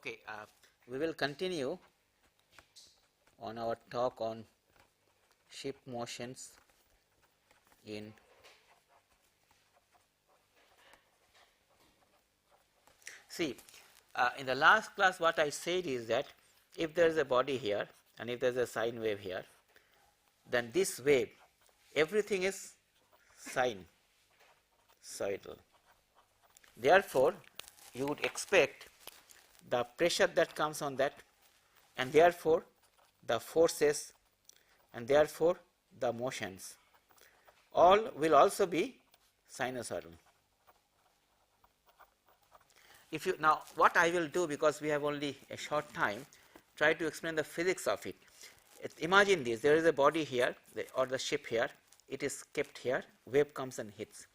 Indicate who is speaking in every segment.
Speaker 1: Okay, we will continue on our talk on ship motions in in the last class what I said is that if there is a body here and if there is a sine wave here, then this wave everything is sinusoidal. Therefore, you would expect the pressure that comes on that, and therefore the forces, and therefore the motions all will also be sinusoidal. If you now what I will do, because we have only a short time, try to explain the physics of it. Imagine this, there is a body here or the ship here, it is kept here, wave comes and hits.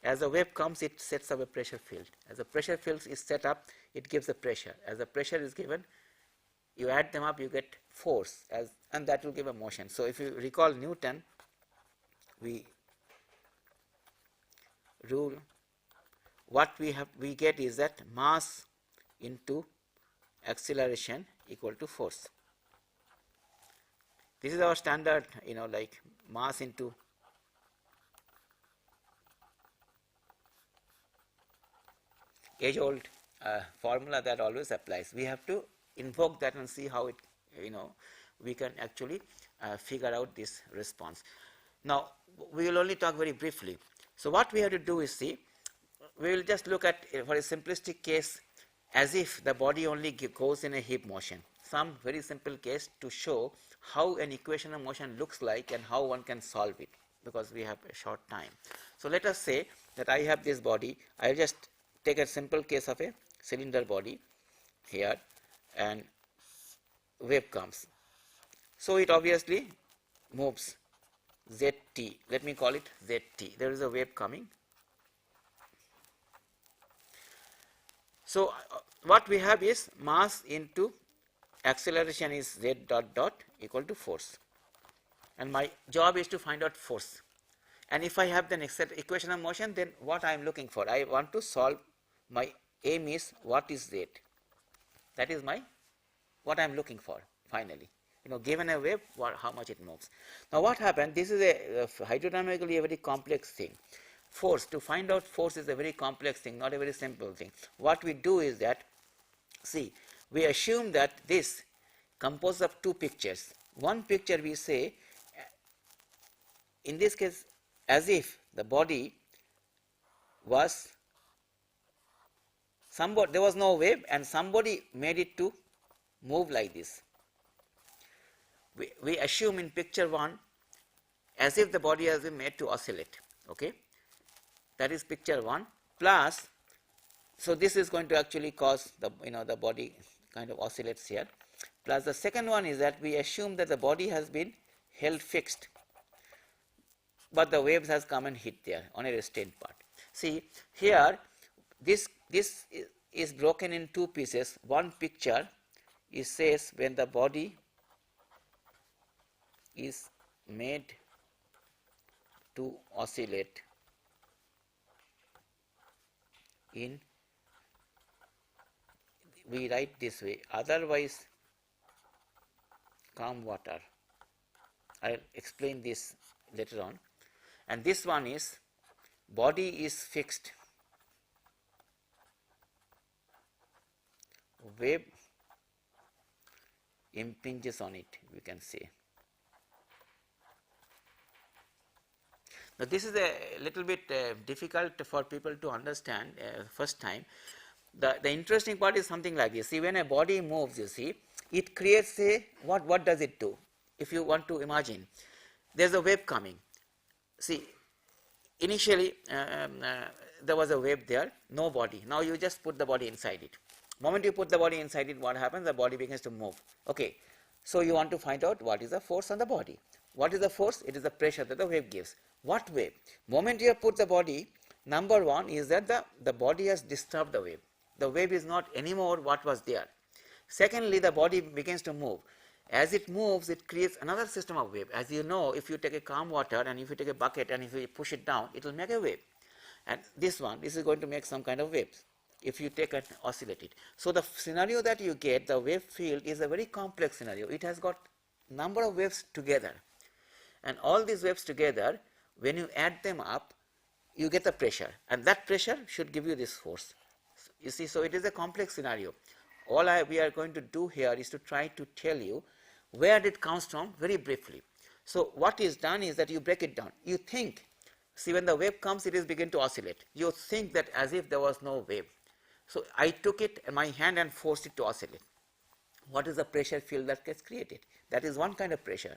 Speaker 1: As the wave comes, it sets up a pressure field. As the pressure field is set up, it gives the pressure. As the pressure is given, you add them up, you get force, and that will give a motion. So if you recall Newton, we rule what we get is that mass into acceleration equal to force. This is our standard, like mass into age old formula that always applies. We have to invoke that and see how it, we can actually figure out this response. Now, we will only talk very briefly. So what we have to do is see, we will just look at, for a simplistic case, as if the body only goes in a heap motion. Some very simple case to show how an equation of motion looks like and how one can solve it, because we have a short time. So let us say that I have this body. I will just take a simple case of a cylinder body here, and wave comes. So it obviously moves zt. Let me call it zt. There is a wave coming. So what we have is mass into acceleration is z dot dot equal to force, and my job is to find out force. And if I have the next equation of motion, then what I am looking for, I want to solve, my aim is what is z. That is my what I am looking for finally. Given a wave, how much it moves. Now what happened, this is a hydrodynamically a very complex thing. Force, to find out force is a very complex thing, not a very simple thing. What we do is that, we assume that this composed of two pictures. One picture we say, in this case, as if the body was there was no wave and somebody made it to move like this. We assume in picture 1 as if the body has been made to oscillate. Okay, that is picture 1 plus. So this is going to actually cause the the body kind of oscillates here. Plus the second one is that we assume that the body has been held fixed, but the waves has come and hit there on a restrained part. See here, this is broken in two pieces. One picture it says when the body is made to oscillate in, we write this way, otherwise calm water. I will explain this later on. And this one is body is fixed, wave impinges on it, we can say. Now this is a little bit difficult for people to understand first time. The interesting part is something like this. See, when a body moves, you see, it creates a, what does it do? If you want to imagine, there is a wave coming. See, initially there was a wave there, no body. Now you just put the body inside it. Moment you put the body inside it, what happens? The body begins to move. Okay, so you want to find out what is the force on the body. What is the force? It is the pressure that the wave gives. What wave? Moment you have put the body, number one is that the body has disturbed the wave. The wave is not anymore what was there. Secondly, the body begins to move. As it moves, it creates another system of wave. As you know, if you take a calm water and if you take a bucket and if you push it down, it will make a wave. And this is going to make some kind of waves. if you take and oscillate it. So the scenario that you get, the wave field is a very complex scenario. It has got number of waves together, and all these waves together, when you add them up, you get the pressure, and that pressure should give you this force. You see, so it is a complex scenario. All we are going to do here is to try to tell you where it comes from very briefly. So what is done is that you break it down. You think, see, when the wave comes, it is begin to oscillate. You think that as if there was no wave. So I took it in my hand and forced it to oscillate. What is the pressure field that gets created? That is one kind of pressure.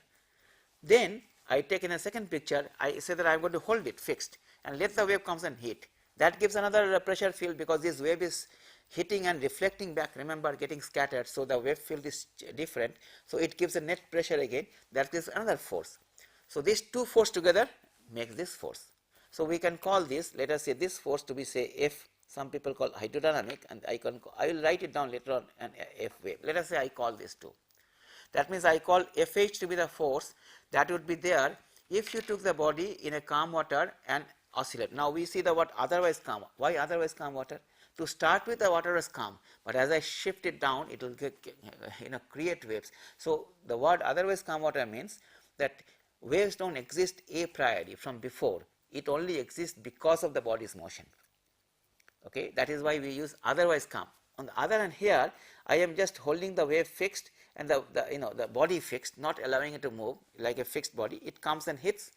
Speaker 1: Then I take in a second picture, I say that I am going to hold it fixed and let the wave comes and hit. That gives another pressure field, because this wave is hitting and reflecting back, remember, getting scattered, so the wave field is different. So it gives a net pressure again, that gives another force. So these two forces together make this force. So we can call this, let us say this force to be, say, F, some people call hydrodynamic, and I will write it down later on, an F wave. Let us say I call this 2. That means I call Fh to be the force that would be there if you took the body in a calm water and oscillate. Now we see the word otherwise calm. Why otherwise calm water? To start with, the water is calm, but as I shift it down, it will create waves. So the word otherwise calm water means that waves don't exist a priori from before. It only exists because of the body's motion. Okay, that is why we use otherwise calm. On the other hand, here I am just holding the wave fixed and the body fixed, not allowing it to move like a fixed body. It comes and hits,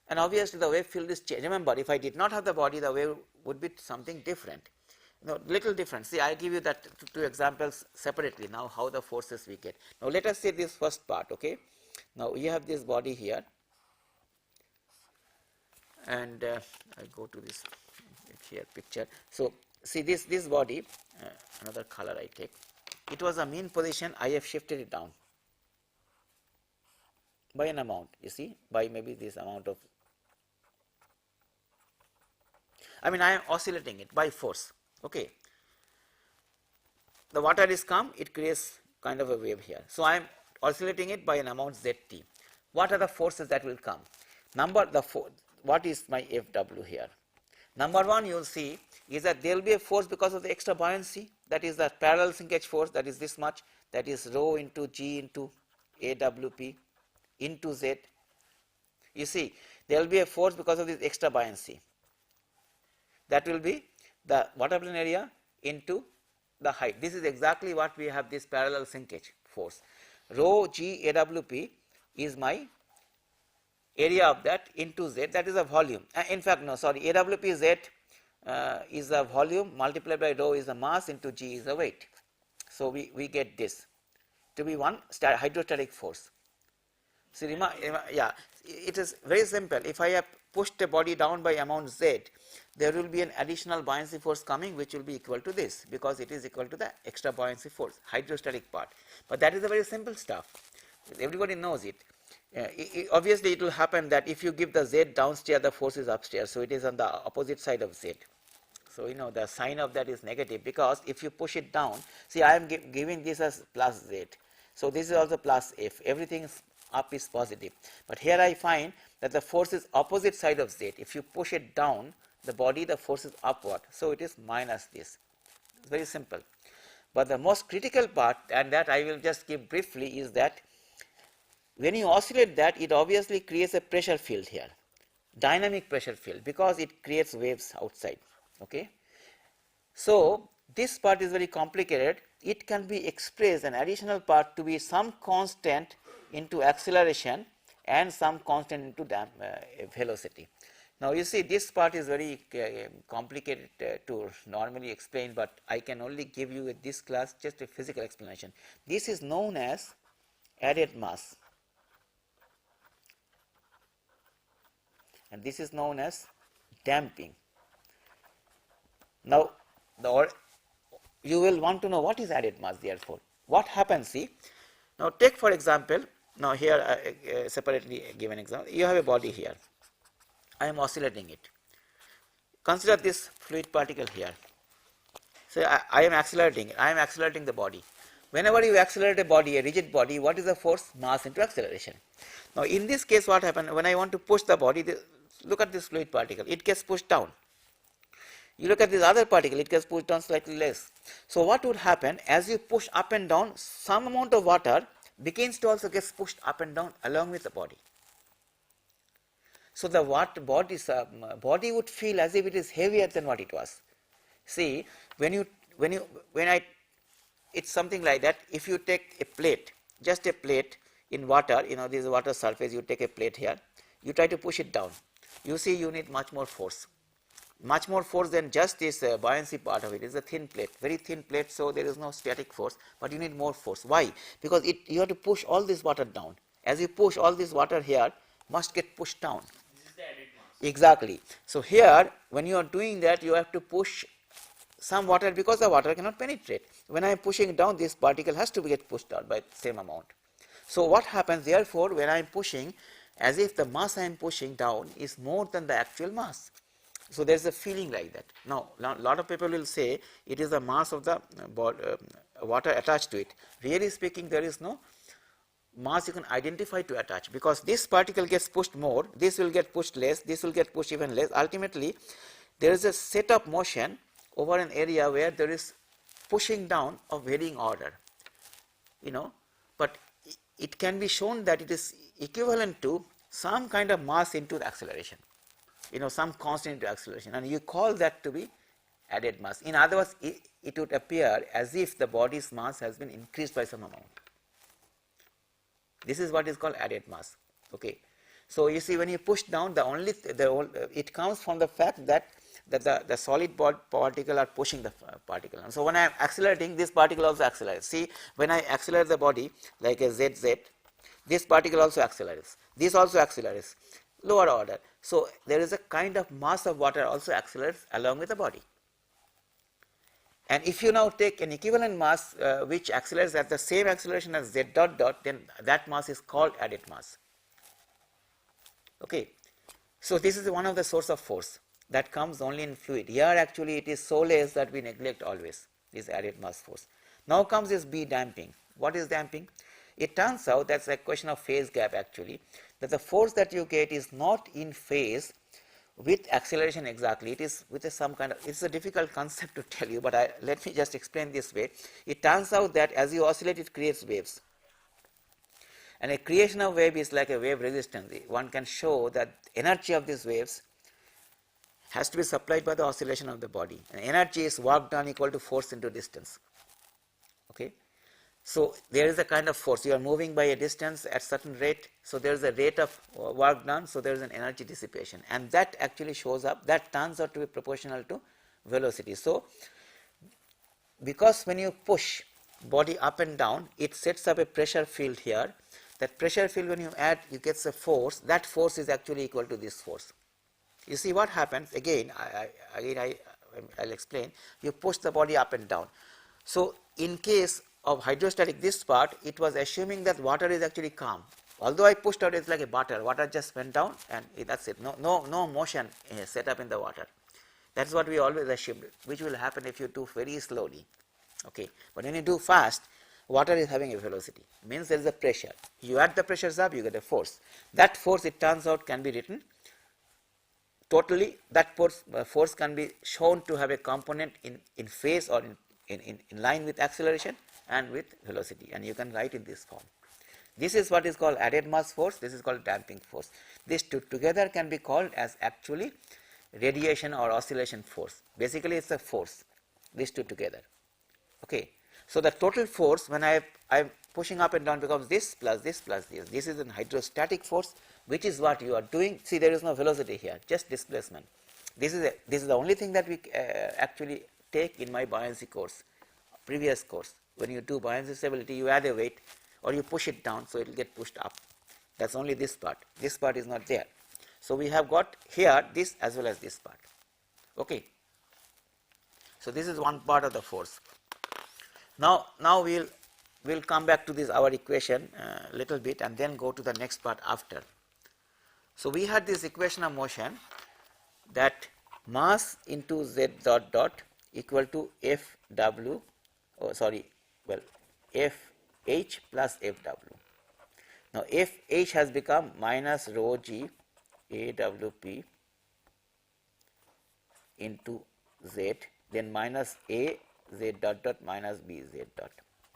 Speaker 1: and obviously the wave field is changed. Remember, if I did not have the body, the wave would be something different. Little different. See, I give you that two examples separately now, how the forces we get. Now let us say this first part. Okay, now you have this body here, and I go to this here picture. So see this body, another color I take. It was a mean position. I have shifted it down by an amount. You see, by maybe this amount of. I mean, I am oscillating it by force. Okay. The water is calm. It creates kind of a wave here. So I am oscillating it by an amount Zt. What are the forces that will come? What is my Fw here? Number one, you will see is that there will be a force because of the extra buoyancy. That is the parallel sinkage force, that is this much, that is rho into G into AWP into Z. You see, there will be a force because of this extra buoyancy. That will be the water plane area into the height. This is exactly what we have, this parallel sinkage force. Rho G AWP is my area of that into Z, that is a volume. In fact, no, sorry, AWP Z is the volume multiplied by rho is the mass into G is the weight. So we get this to be one hydrostatic force. See, yeah, it is very simple. If I have pushed a body down by amount Z, there will be an additional buoyancy force coming, which will be equal to this, because it is equal to the extra buoyancy force, hydrostatic part. But that is a very simple stuff. Everybody knows it. Obviously, it will happen that if you give the Z downstairs, the force is upstairs. So it is on the opposite side of Z. So the sign of that is negative, because if you push it down, see, I am giving this as plus Z. So this is also plus F. Everything up is positive. But here I find that the force is opposite side of Z. If you push it down, the body, the force is upward. So it is minus this. It's very simple. But the most critical part, and that I will just give briefly, is that when you oscillate that, it obviously creates a pressure field here, dynamic pressure field, because it creates waves outside. Okay. So this part is very complicated. It can be expressed, an additional part, to be some constant into acceleration and some constant into velocity. Now you see, this part is very complicated to normally explain, but I can only give you in this class just a physical explanation. This is known as added mass, and this is known as damping. Now you will want to know what is added mass. Therefore, what happens? See, now take for example, now here separately give an example. You have a body here. I am oscillating it. Consider this fluid particle here. So I am accelerating it. I am accelerating the body. Whenever you accelerate a body, a rigid body, what is the force? Mass into acceleration. Now in this case, what happens when I want to push the body? Look at this fluid particle. It gets pushed down. You look at this other particle, it gets pushed down slightly less. So what would happen, as you push up and down, some amount of water begins to also get pushed up and down along with the body. So the body would feel as if it is heavier than what it was. See, it's something like that. If you take a plate, just a plate in water, this is water surface, you take a plate here, you try to push it down. You see, you need much more force than just this buoyancy part of it. It's a thin plate, very thin plate, so there is no static force, but you need more force. Why? Because you have to push all this water down. As you push, all this water here must get pushed down.
Speaker 2: This is the added mass.
Speaker 1: Exactly. So here, when you are doing that, you have to push some water, because the water cannot penetrate. When I am pushing down, this particle has to get pushed out by the same amount. So what happens, therefore, when I am pushing, as if the mass I am pushing down is more than the actual mass. So there is a feeling like that. Now, a lot of people will say it is the mass of the water attached to it. Really speaking, there is no mass you can identify to attach, because this particle gets pushed more, this will get pushed less, this will get pushed even less. Ultimately, there is a set of motion over an area where there is pushing down of varying order, but it can be shown that it is equivalent to some kind of mass into the acceleration, some constant into acceleration, and you call that to be added mass. In other words, it would appear as if the body's mass has been increased by some amount. This is what is called added mass. Okay. So you see, when you push down, it comes from the fact that the solid particle are pushing the particle. And so when I am accelerating, this particle also accelerates. See, when I accelerate the body like a ZZ, this particle also accelerates. This also accelerates, lower order. So there is a kind of mass of water also accelerates along with the body. And if you now take an equivalent mass which accelerates at the same acceleration as Z dot dot, then that mass is called added mass. Okay. So this is one of the source of force that comes only in fluid. Here actually it is so less that we neglect always this added mass force. Now comes this B, damping. What is damping? It turns out that's a question of phase gap actually, that the force that you get is not in phase with acceleration exactly. It is with some kind of, it's a difficult concept to tell you, but let me just explain this way. It turns out that as you oscillate, it creates waves. And a creation of wave is like a wave resistance. One can show that energy of these waves has to be supplied by the oscillation of the body. And energy is work done equal to force into distance. Okay. So there is a kind of force. You are moving by a distance at certain rate. So there is a rate of work done. So there is an energy dissipation, and that actually shows up. That turns out to be proportional to velocity. So because when you push body up and down, it sets up a pressure field here. That pressure field, when you add, you get a force. That force is actually equal to this force. You see what happens again. I'll explain. You push the body up and down. So in case of hydrostatic, this part, it was assuming that water is actually calm. Although I pushed out, it's like a butter. Water just went down, and that's it. No motion set up in the water. That's what we always assumed, which will happen if you do very slowly. Okay, but when you do fast, water is having a velocity. Means there is a pressure. You add the pressures up, you get a force. That force, it turns out, can be written totally. That force can be shown to have a component in phase or in line with acceleration and with velocity, and you can write in this form. This is what is called added mass force. This is called damping force. These two together can be called as actually radiation or oscillation force. Basically, it's a force. These two together. Okay. So the total force when I'm pushing up and down becomes this plus this plus this. This is an hydrostatic force, which is what you are doing. See, there is no velocity here, just displacement. This is the only thing that we actually take in my buoyancy course, previous course. When you do buoyancy stability, you add a weight or you push it down, so it will get pushed up. That's only this part. This part is not there. So we have got here this as well as this part. Okay. So this is one part of the force. Now we'll come back to this our equation little bit and then go to the next part after. So we had this equation of motion that mass into z dot dot equal to Fw, Fh plus Fw. Now Fh has become minus rho g AWP into z, then minus a z dot dot minus b z dot,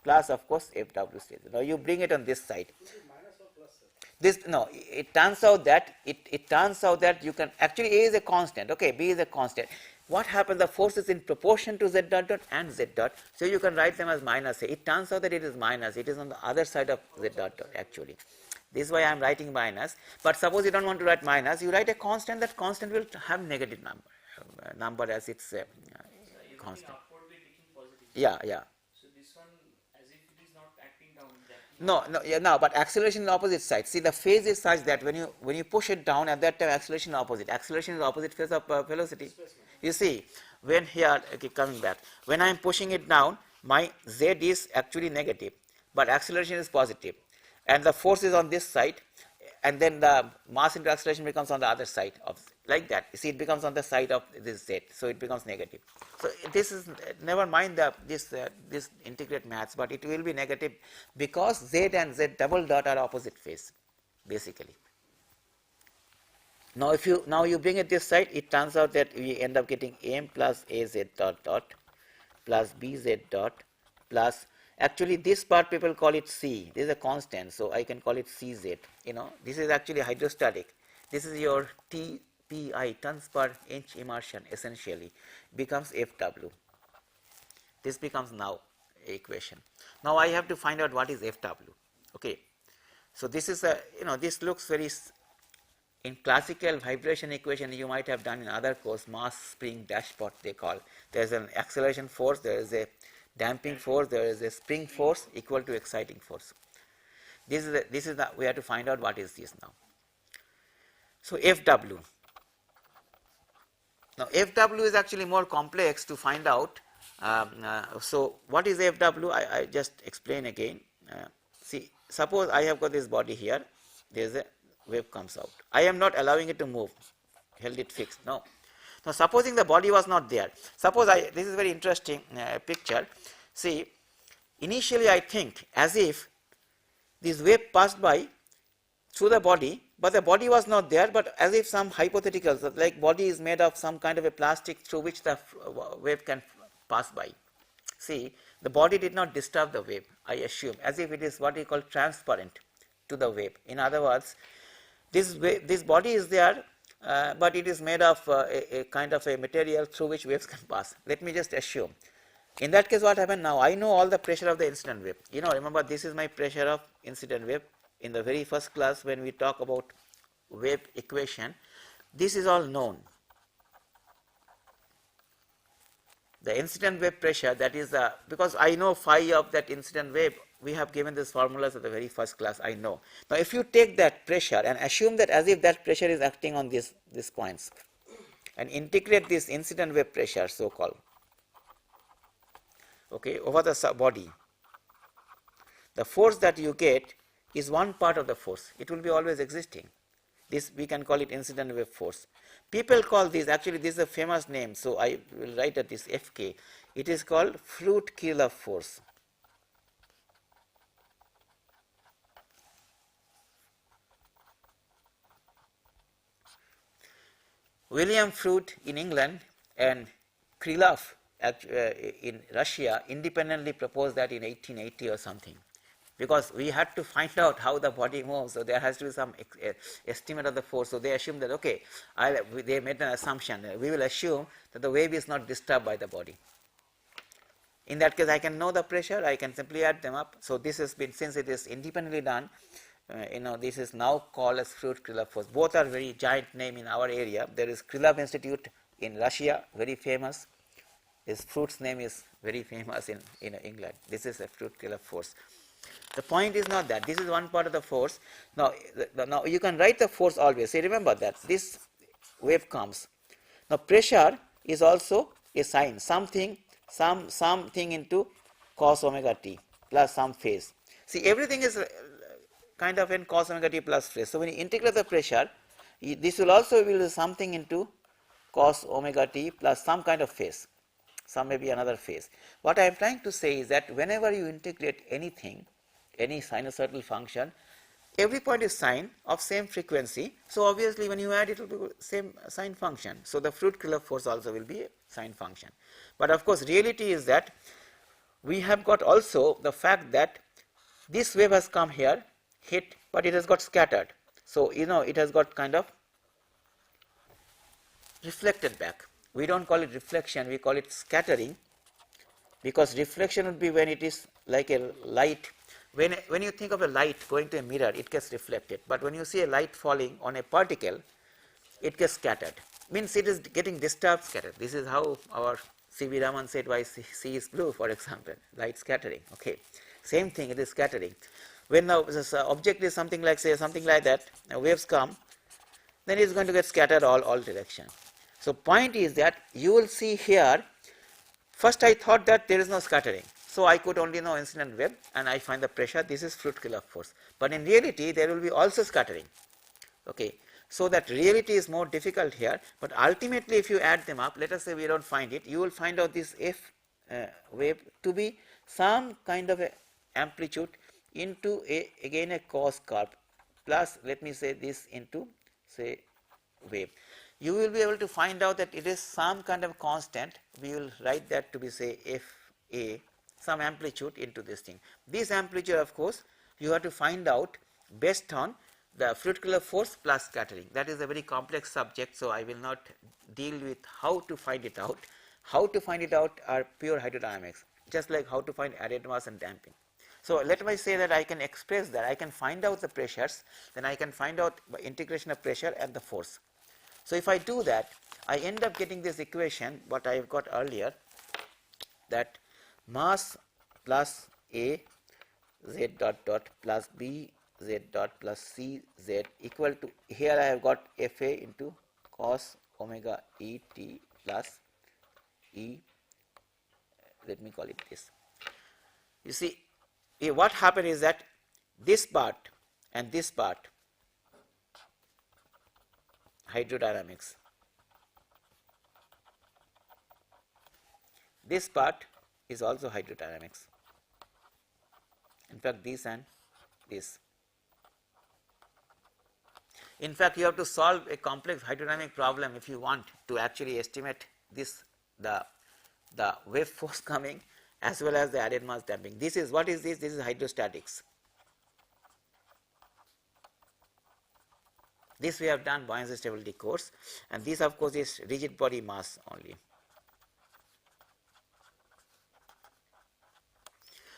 Speaker 1: plus of course Fw stays. Now you bring it on this side. This no, it turns out that you can actually A is a constant, okay, B is a constant. What happens? The force is in proportion to z dot dot and z dot, so you can write them as minus A. It turns out that it is minus. It is on the other side of z dot dot actually. This is why I am writing minus. But suppose you don't want to write minus, you write a constant. That constant will have negative number as its constant. Yeah, yeah.
Speaker 2: So this one, as if it is not acting down that.
Speaker 1: No, but acceleration is opposite side. See, the phase is such that when you push it down, at that time acceleration is opposite. Acceleration is opposite phase of velocity. You see, when here, okay, coming back, when I am pushing it down, my z is actually negative, but acceleration is positive, and the force is on this side, and then the mass into acceleration becomes on the other side of, like that. You see, it becomes on the side of this z, so it becomes negative. So this is, never mind this integrate maths, but it will be negative because z and z double dot are opposite phase, basically. Now if you bring it this side, it turns out that we end up getting m plus az dot dot plus bz dot plus, actually this part people call it c. This is a constant, so I can call it cz. This is actually hydrostatic. This is your TPI, tons per inch immersion, essentially becomes Fw. This becomes now equation. Now I have to find out what is Fw. Okay, so this is a, this looks very, in classical vibration equation you might have done in other course, mass spring dashpot they call. There is an acceleration force, there is a damping force, there is a spring force equal to exciting force. This is the, we have to find out what is this now. So Fw. Now Fw is actually more complex to find out. So what is Fw? I just explain again. See, suppose I have got this body here, there is a wave comes out. I am not allowing it to move, held it fixed. No. Now supposing the body was not there. Suppose this is very interesting picture. See, initially I think as if this wave passed by through the body, but the body was not there, but as if some hypothetical, like body is made of some kind of a plastic through which the wave can pass by. See, the body did not disturb the wave, I assume, as if it is what we call transparent to the wave. In other words, this body is there, but it is made of a kind of a material through which waves can pass. Let me just assume. In that case, what happened now? I know all the pressure of the incident wave. Remember, this is my pressure of incident wave. In the very first class, when we talk about wave equation, this is all known. The incident wave pressure, that is because I know phi of that incident wave, we have given these formulas at the very first class, I know. Now if you take that pressure and assume that as if that pressure is acting on these points and integrate this incident wave pressure, so called, okay, over the body, the force that you get is one part of the force. It will be always existing. This we can call it incident wave force. People call this, actually this is a famous name, so I will write at this Fk. It is called Fruit-Kirchhoff force. William Fruit in England and Krylov in Russia independently proposed that in 1880 or something, because we had to find out how the body moves, so there has to be some estimate of the force. So they assumed that, okay, they made an assumption, we will assume that the wave is not disturbed by the body. In that case, I can know the pressure, I can simply add them up. So this has been, since it is independently done, this is now called as Fruit-Kirchhoff force. Both are very giant name in our area. There is Krylov Institute in Russia, very famous. His Fruit's name is very famous in England. This is a Fruit-Kirchhoff force. The point is not that. This is one part of the force. Now you can write the force always. See, remember that this wave comes. Now pressure is also a sign, something into cos omega t plus some phase. See, everything is kind of in cos omega t plus phase. So when you integrate the pressure, this will also be something into cos omega t plus some kind of phase. Some may be another phase. What I am trying to say is that whenever you integrate anything, any sinusoidal function, every point is sine of same frequency. So obviously when you add it will be same sine function. So the Fruit-Killer force also will be a sine function. But of course reality is that we have got also the fact that this wave has come here, hit, but it has got scattered. So it has got kind of reflected back. We don't call it reflection, we call it scattering, because reflection would be when it is like a light. When you think of a light going to a mirror, it gets reflected, but when you see a light falling on a particle, it gets scattered. Means it is getting disturbed, scattered. This is how our C.V. Raman said why sea is blue, for example, light scattering. Okay, same thing, it is scattering. When now this object is something like, say, something like that, waves come, then it is going to get scattered all direction. So point is that you will see here, first I thought that there is no scattering. So I could only know incident wave and I find the pressure, this is Fruit-Killer force. But in reality there will be also scattering. Okay. So that reality is more difficult here, but ultimately if you add them up, let us say we don't find it, you will find out this F wave to be some kind of a amplitude into again a cos curve plus, let me say, this into, say, wave. You will be able to find out that it is some kind of constant. We will write that to be, say, Fa, some amplitude into this thing. This amplitude, of course, you have to find out based on the Fruit-Killer force plus scattering. That is a very complex subject, so I will not deal with how to find it out. How to find it out are pure hydrodynamics, just like how to find added mass and damping. So let me say that I can express that, I can find out the pressures, then I can find out by integration of pressure and the force. So if I do that, I end up getting this equation what I have got earlier, that mass plus A z dot dot plus B z dot plus C z equal to, here I have got Fa into cos omega E t plus E, let me call it this. You see, what happened is that this part and this part, hydrodynamics, this part is also hydrodynamics. In fact, this and this. In fact, you have to solve a complex hydrodynamic problem if you want to actually estimate this, the wave force coming as well as the added mass damping. This is, what is this? This is hydrostatics. This we have done buoyancy stability course, and this of course is rigid body mass only.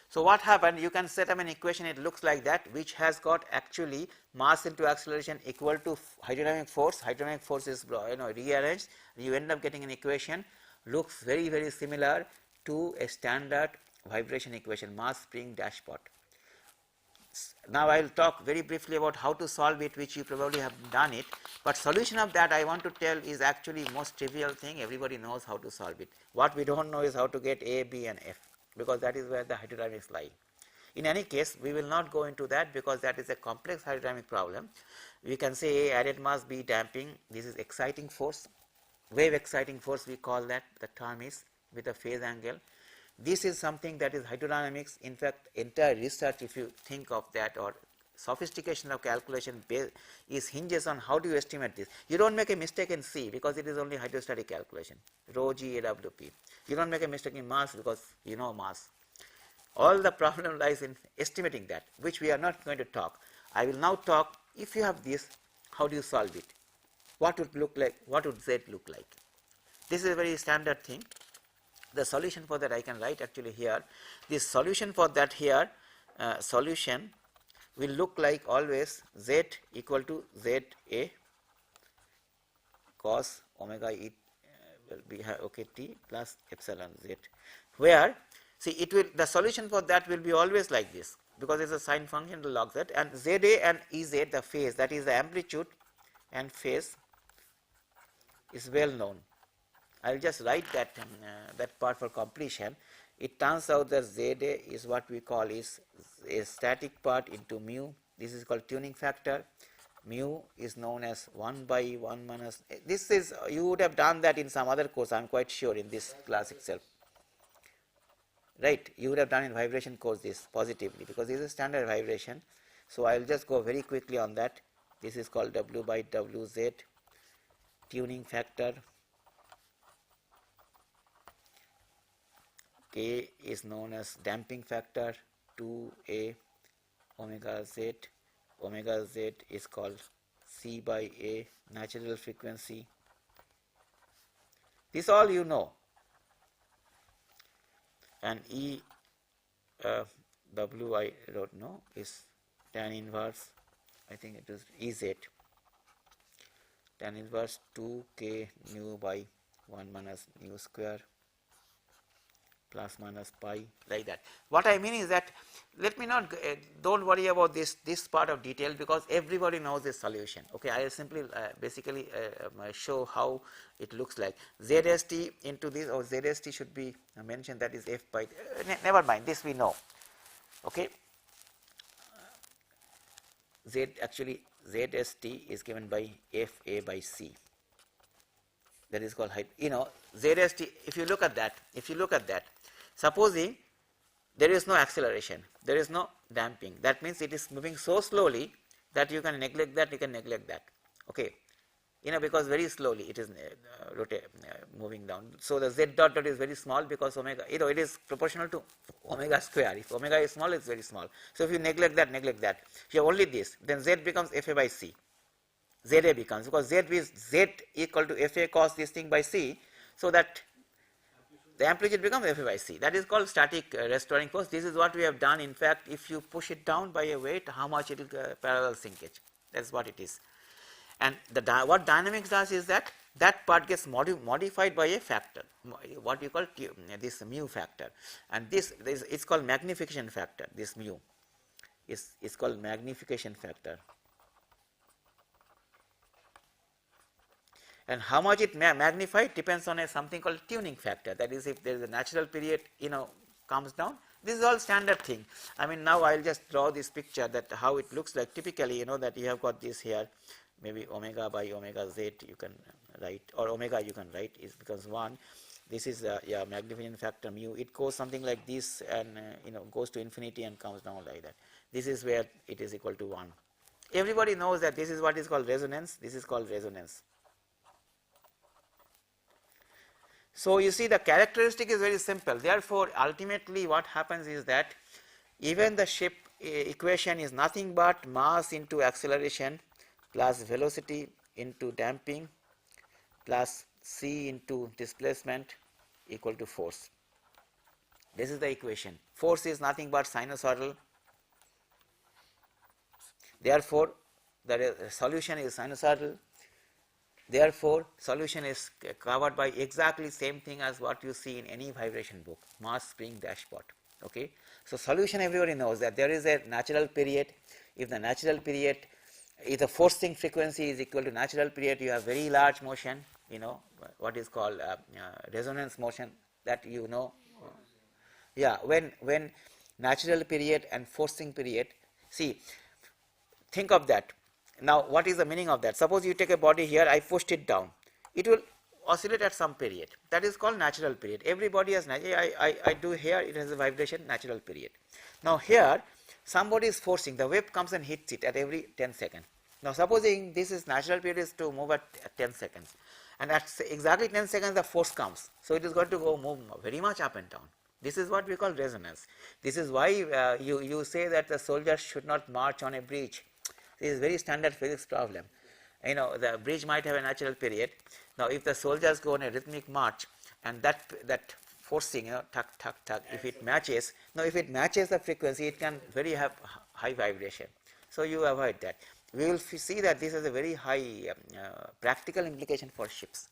Speaker 1: So what happened, you can set up an equation, it looks like that, which has got actually mass into acceleration equal to hydrodynamic force. Hydrodynamic force is rearranged, you end up getting an equation, looks very similar to a standard vibration equation, mass spring dashpot. Now I will talk very briefly about how to solve it, which you probably have done it, but solution of that I want to tell is actually most trivial thing, everybody knows how to solve it. What we don't know is how to get A, B and F, because that is where the hydrodynamics lie. In any case, we will not go into that because that is a complex hydrodynamic problem. We can say A, added mass, B, damping, this is exciting force, wave exciting force we call that, the term is with a phase angle. This is something that is hydrodynamics. In fact, entire research, if you think of that, or sophistication of calculation is hinges on how do you estimate this. You don't make a mistake in C because it is only hydrostatic calculation, rho g AWP. You don't make a mistake in mass because you know mass. All the problem lies in estimating that, which we are not going to talk. I will now talk, if you have this, how do you solve it? What would look like, what would Z look like? This is a very standard thing. The solution for that I can write actually here. This solution for that here, solution will look like always Z equal to ZA cos omega E will be okay t plus epsilon Z, where see it will, the solution for that will be always like this because it is a sine function to log Z, and ZA and EZ, the phase, that is the amplitude and phase, is well known. I will just write that that part for completion. It turns out that ZA is what we call is a static part into mu. This is called tuning factor. Mu is known as 1 by 1 minus. This is, you would have done that in some other course, I am quite sure, in this class itself. Right, you would have done in vibration course this positively because this is standard vibration. So I will just go very quickly on that. This is called W by WZ, tuning factor. K is known as damping factor, 2A omega Z. Omega Z is called C by A, natural frequency. This all you know. And W I don't know is tan inverse, I think it is EZ, tan inverse 2K nu by 1 minus nu square plus minus pi, like that. What I mean is that, let me not don't worry about this part of detail, because everybody knows this solution. Okay, I will simply basically show how it looks like. ZST into this, or ZST should be mentioned, that is F by never mind, this we know. Okay, Z actually ZST is given by FA by C. That is called ZST. If you look at that, supposing there is no acceleration, there is no damping, that means it is moving so slowly that you can neglect that, okay, because very slowly it is moving down. So the Z dot is very small, because omega, it is proportional to omega square. If omega is small, it's very small. So if you neglect that, if you have only this, then Z becomes Fa by C. ZA becomes, because Z is Z equal to Fa cos this thing by C, so that the amplitude becomes Fa by C. That is called static restoring force. This is what we have done. In fact, if you push it down by a weight, how much it will parallel sinkage. That's what it is. And what dynamics does is that part gets modified by a factor, what you call this mu factor, and this it's called magnification factor. This mu is called magnification factor. And how much it magnified depends on something called tuning factor. That is, if there is a natural period, comes down. This is all standard thing. I mean, now I will just draw this picture, that how it looks like. Typically, that you have got this here, maybe omega by omega Z you can write, or omega you can write, is because 1. This is magnification factor mu. It goes something like this, and goes to infinity and comes down like that. This is where it is equal to 1. Everybody knows that this is what is called resonance. This is called resonance. So you see, the characteristic is very simple. Therefore, ultimately what happens is that even the ship equation is nothing but mass into acceleration plus velocity into damping plus c into displacement equal to force. This is the equation. Force is nothing but sinusoidal. Therefore, the solution is sinusoidal. Therefore, solution is covered by exactly same thing as what you see in any vibration book, mass spring dashpot. Okay. So solution, everybody knows that there is a natural period. If the natural period, if the forcing frequency is equal to natural period, you have very large motion, what is called resonance motion, that yeah, when natural period and forcing period, see, think of that. Now, what is the meaning of that? Suppose you take a body here, I pushed it down. It will oscillate at some period. That is called natural period. Every body has, I do here, it has a vibration, natural period. Now, here, somebody is forcing, the wave comes and hits it at every 10 seconds. Now, supposing this is natural period is to move at 10 seconds. And at exactly 10 seconds, the force comes. So, it is going to move very much up and down. This is what we call resonance. This is why you say that the soldiers should not march on a bridge. This is very standard physics problem. The bridge might have a natural period. Now, if the soldiers go on a rhythmic march, and that forcing, tuck, tuck, tuck, if it matches, the frequency, it can very have high vibration. So you avoid that. We will see that this has a very high practical implication for ships.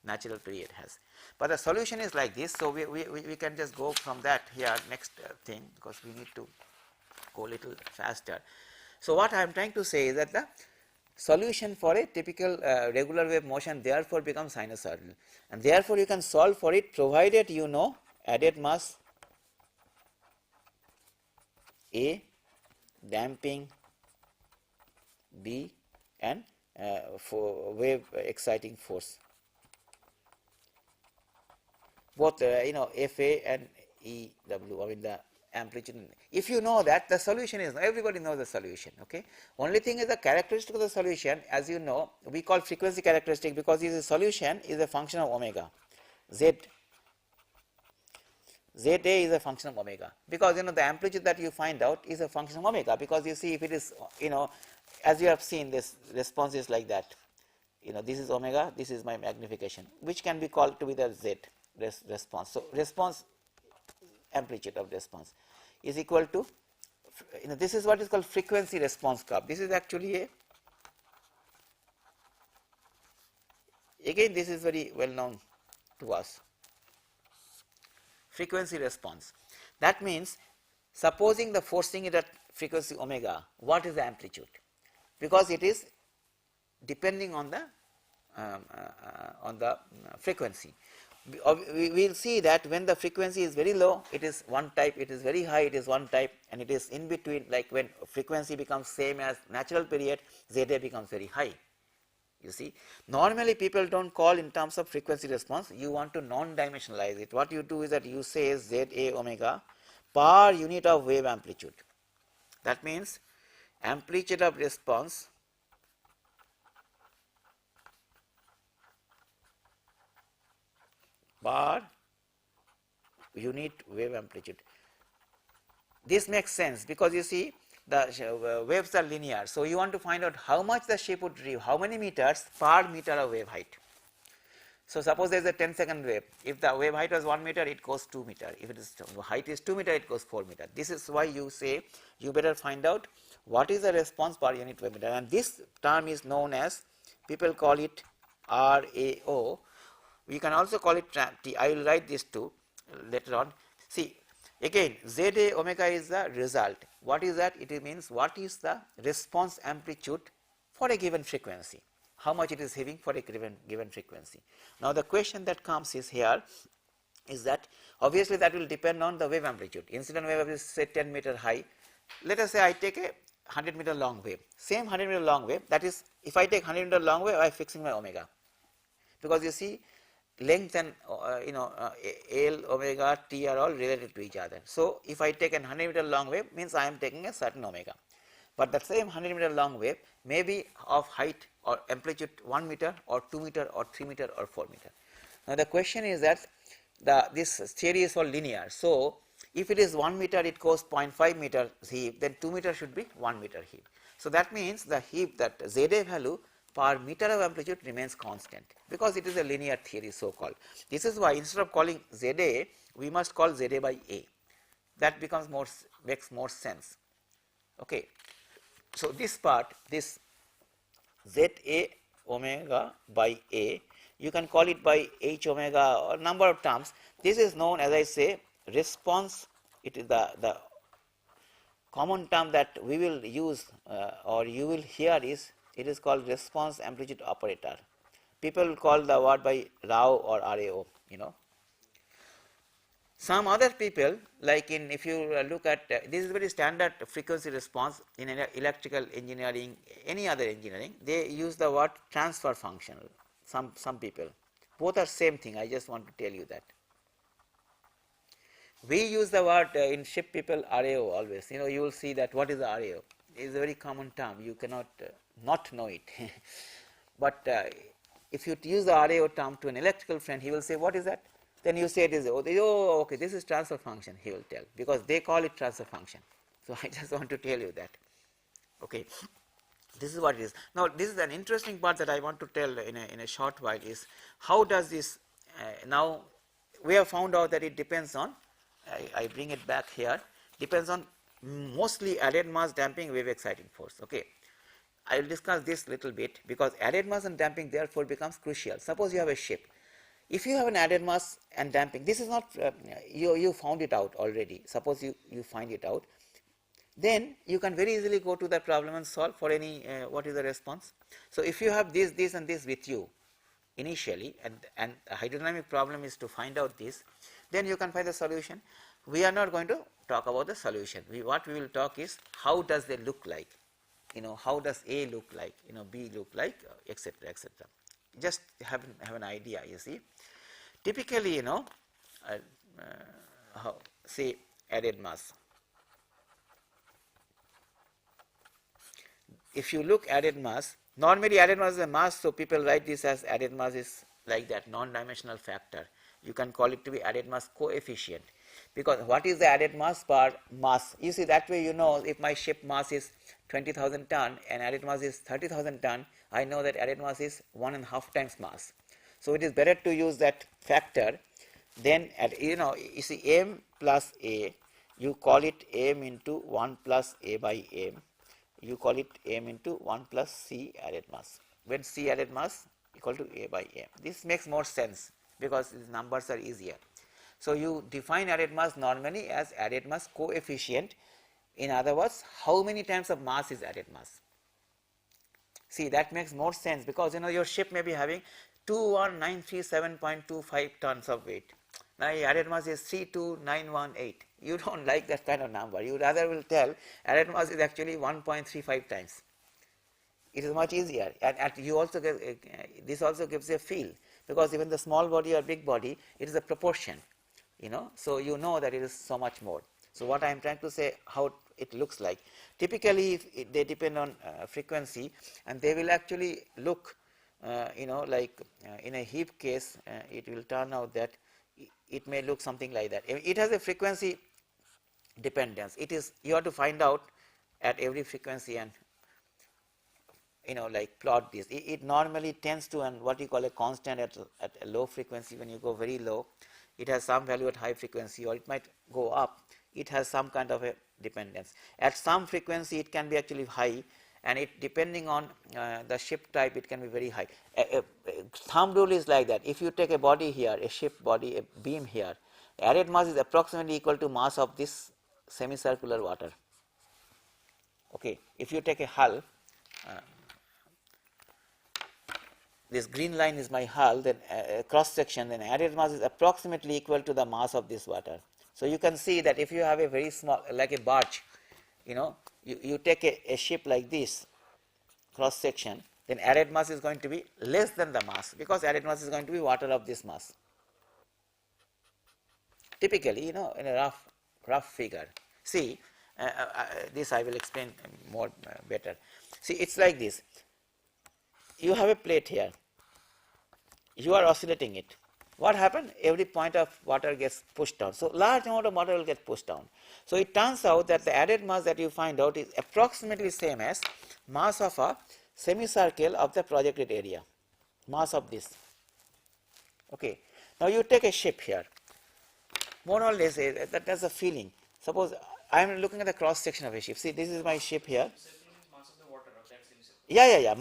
Speaker 1: Natural period has. But the solution is like this. So we can just go from that here, next thing, because we need to go a little faster. So what I am trying to say is that the solution for a typical regular wave motion therefore becomes sinusoidal, and therefore you can solve for it, provided you know added mass A, damping B, and for wave exciting force. Both Fa and EW, I mean the amplitude. If you know that, the solution is, everybody knows the solution, okay. Only thing is the characteristic of the solution, as you know, we call frequency characteristic, because the solution is a function of omega. Za is a function of omega, because the amplitude that you find out is a function of omega, because you see, if it is, as you have seen, this response is like that. This is omega, this is my magnification, which can be called to be the Z response. So response, amplitude of response is equal to, this is what is called frequency response curve. This is actually again, this is very well known to us. Frequency response. That means, supposing the forcing it at frequency omega, what is the amplitude? Because it is depending on the frequency. We will see that when the frequency is very low, it is one type, it is very high, it is one type, and it is in between, like when frequency becomes same as natural period, Za becomes very high. You see, normally people don't call in terms of frequency response, you want to non-dimensionalize it. What you do is that you say Za omega per unit of wave amplitude. That means amplitude of response per unit wave amplitude. This makes sense, because you see, the waves are linear. So you want to find out how much the ship would reach, how many meters per meter of wave height. So suppose there is a 10-second wave. If the wave height was 1 meter, it goes 2 meter. If it is height is 2 meter, it goes 4 meter. This is why you say you better find out what is the response per unit wave meter, and this term is known as, people call it RAO. We can also call it T. I will write this too later on. See, again, Za omega is the result. What is that? It means what is the response amplitude for a given frequency, how much it is having for a given frequency. Now the question that comes is here is that, obviously that will depend on the wave amplitude. Incident wave is say 10 meter high. Let us say I take a 100 meter long wave, same 100 meter long wave, that is, if I take 100 meter long wave, I am fixing my omega, because you see, length and L, omega, T are all related to each other. So if I take a 100 meter long wave, means I am taking a certain omega. But the same 100 meter long wave may be of height or amplitude 1 meter or 2 meter or 3 meter or 4 meter. Now the question is that this theory is all linear. So if it is 1 meter, it goes 0.5 meter heave, then 2 meter should be 1 meter heave. So that means the heave, that Za value per meter of amplitude remains constant, because it is a linear theory, so called. This is why instead of calling Za, we must call Za by A. That becomes makes more sense. Okay. So this part, this Za omega by A, you can call it by H omega or number of terms. This is known, as I say, response. It is the common term that we will use or you will hear is, it is called response amplitude operator. People call the word by RAO or RAO, Some other people, like if you look at, this is very standard frequency response in electrical engineering, any other engineering, they use the word transfer function. Some people, both are same thing, I just want to tell you that. We use the word in ship people RAO always, you will see that what is the RAO. It is a very common term, you cannot not know it. But if you use the RAO term to an electrical friend, he will say, what is that? Then you say it is, oh, okay, this is transfer function, he will tell, because they call it transfer function. So I just want to tell you that. Okay, this is what it is. Now this is an interesting part that I want to tell in a short while is, how does this, now we have found out that it depends on, I bring it back here, depends on mostly added mass damping wave exciting force. Okay, I will discuss this little bit, because added mass and damping therefore becomes crucial. Suppose you have a ship. If you have an added mass and damping, this is not, you found it out already. Suppose you find it out, then you can very easily go to that problem and solve for any, what is the response. So if you have this and this with you initially, and a hydrodynamic problem is to find out this, then you can find the solution. We are not going to talk about the solution. What we will talk is, how does they look like, how does A look like, B look like, etc., etc. Just have an idea, you see. Typically, say added mass. if you look added mass, normally added mass is a mass, so people write this as added mass is like that, non-dimensional factor. You can call it to be added mass coefficient, because what is the added mass per mass? You see, that way you know if my ship mass is 20,000 ton and added mass is 30,000 ton, I know that added mass is 1.5 times mass. So it is better to use that factor. Then at, you see m plus a, you call it m into 1 plus a by m, you call it m into 1 plus c added mass, when c added mass equal to a by m. This makes more sense because these numbers are easier. So you define added mass normally as added mass coefficient. In other words, how many times of mass is added mass. See, that makes more sense because your ship may be having 21937.25 tons of weight. Now your added mass is 32918. You don't like that kind of number. You rather will tell added mass is actually 1.35 times. It is much easier, and you also get, this also gives a feel, because even the small body or big body, it is a proportion, so you know that it is so much more. So what I am trying to say, how it looks like. Typically, they depend on frequency, and they will actually look, like in a heap case, it will turn out that it may look something like that. It has a frequency dependence. It is, you have to find out at every frequency and like plot this. It normally tends to, and what you call a constant at a low frequency. When you go very low, it has some value at high frequency, or it might go up. It has some kind of a dependence. At some frequency, it can be actually high, and it depending on the ship type, it can be very high. Thumb rule is like that. If you take a body here, a ship body, a beam here, added mass is approximately equal to mass of this semicircular water. Okay, if you take a hull, this green line is my hull, then cross section, then added mass is approximately equal to the mass of this water. So you can see that if you have a very small, like a barge, you take a ship like this, cross section, then added mass is going to be less than the mass, because added mass is going to be water of this mass. Typically, in a rough figure. See, this I will explain more better. See, it's like this. You have a plate here. You are oscillating it. What happened? Every point of water gets pushed down. So large amount of water will get pushed down. So it turns out that the added mass that you find out is approximately same as mass of a semicircle of the projected area. Mass of this. Okay. Now you take a ship here. More or less, that's a feeling. Suppose I am looking at the cross section of a ship. See, this is my ship here.
Speaker 2: Mass of the water of that semicircle.
Speaker 1: Yeah.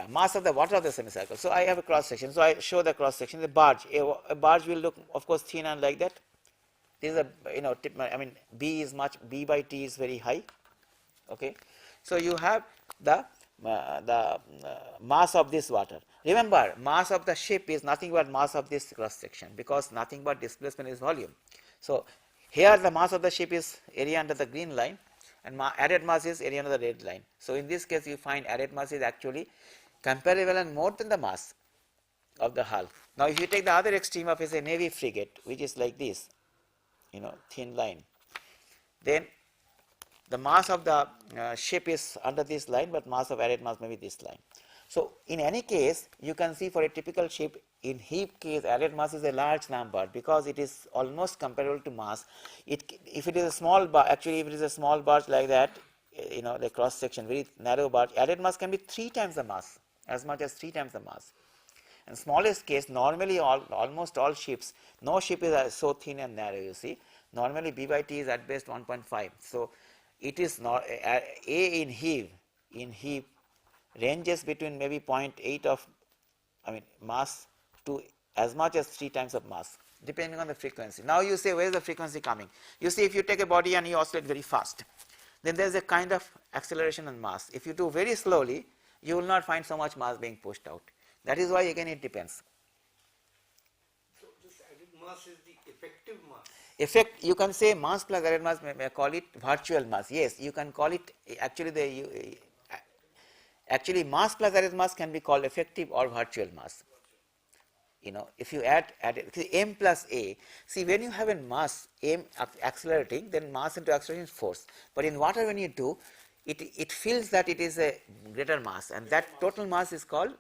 Speaker 1: Mass of the water of the semicircle. So I have a cross section. So I show the cross section. The barge. A barge will look, of course, thin and like that. This is a, B by T is very high. Okay. So you have the mass of this water. Remember, mass of the ship is nothing but mass of this cross section, because nothing but displacement is volume. So here the mass of the ship is area under the green line, and added mass is area under the red line. So in this case, you find added mass is actually comparable and more than the mass of the hull. Now if you take the other extreme of a navy frigate, which is like this, thin line, then the mass of the ship is under this line, but mass of added mass may be this line. So in any case, you can see for a typical ship, in heap case, added mass is a large number, because it is almost comparable to mass. If it is a small barge, actually if it is a small barge like that, the cross section, very narrow barge, added mass can be 3 times the mass, as much as 3 times the mass. And smallest case, normally almost all ships, no ship is so thin and narrow, you see. Normally B by T is at best 1.5. So it is not A in heave ranges between maybe 0.8 of mass to as much as 3 times of mass, depending on the frequency. Now you say, where is the frequency coming? You see, if you take a body and you oscillate very fast, then there is a kind of acceleration in mass. If you do very slowly, you will not find so much mass being pushed out. That is why, again, it depends.
Speaker 3: So this added mass is the effective mass.
Speaker 1: Effect, you can say mass plus added mass, may call it virtual mass. Yes, you can call it, actually mass plus added mass can be called effective or virtual mass. If you add m plus a, see, when you have a mass m accelerating, then mass into acceleration is force. But in water, when you do, it feels that it is a greater mass, and that total mass is called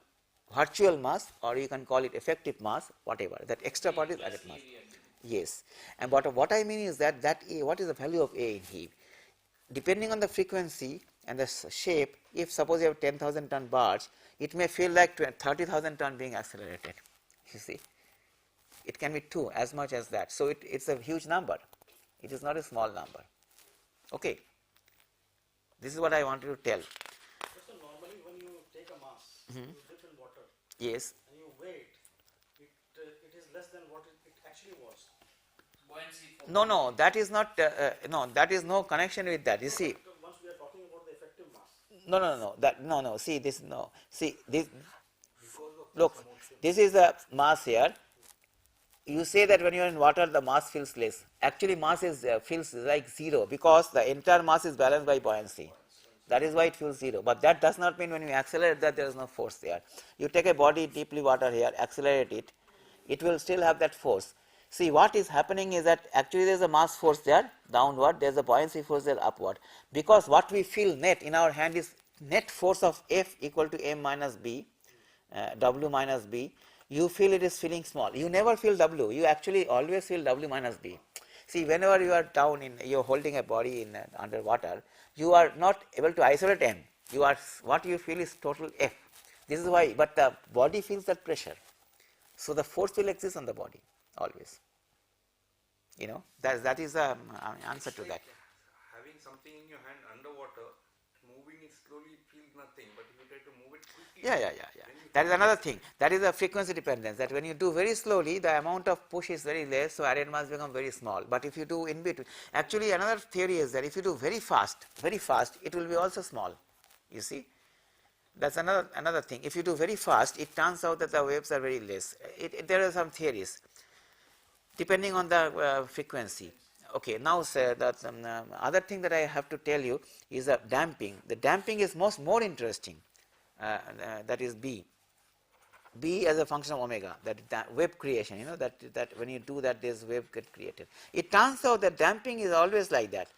Speaker 1: virtual mass, or you can call it effective mass, whatever. That extra part is added mass. Yes, and what I mean is that A, what is the value of A in heave? Depending on the frequency and the shape, if suppose you have 10,000 ton barge, it may feel like 30,000 ton being accelerated. You see, it can be 2 as much as that. So it's a huge number. It is not a small number. Okay, this is what I wanted to tell.
Speaker 3: So normally when you take a mass, you dip in water,
Speaker 1: Yes.
Speaker 3: and you weigh it is less than what it actually was.
Speaker 2: Buoyancy.
Speaker 1: No, that is not. No, that is no connection with that. You see.
Speaker 3: Once we are talking about the effective mass.
Speaker 1: No. See this. No. See this. Look, this is the mass here. You say that when you are in water, the mass feels less. Actually, mass is feels like 0 because the entire mass is balanced by buoyancy. That is why it feels 0. But that does not mean when you accelerate that there is no force there. You take a body deeply water here, accelerate it, it will still have that force. See, what is happening is that actually there is a mass force there downward, there is a buoyancy force there upward. Because what we feel net in our hand is net force of F equal to M minus B, W minus B. You feel it is feeling small. You never feel W. You actually always feel W minus B. See, whenever you are down in, you are holding a body in underwater, you are not able to isolate M. You are, what you feel is total F. This is why, but the body feels that pressure. So the force will exist on the body always. You know, that is the answer to that.
Speaker 4: Having something in your hand underwater, moving it slowly feels nothing, but if you try to move it quickly.
Speaker 1: Yeah. That is another thing. That is a frequency dependence. That when you do very slowly, the amount of push is very less, so added mass become very small. But if you do in between, actually another theory is that if you do very fast, it will be also small. You see, that's another thing. If you do very fast, it turns out that the waves are very less. There are some theories depending on the frequency. Okay, now sir, the other thing that I have to tell you is the damping. The damping is more interesting. That is B. B as a function of omega, that wave creation, you know, that when you do that, this wave get created. It turns out that damping is always like that.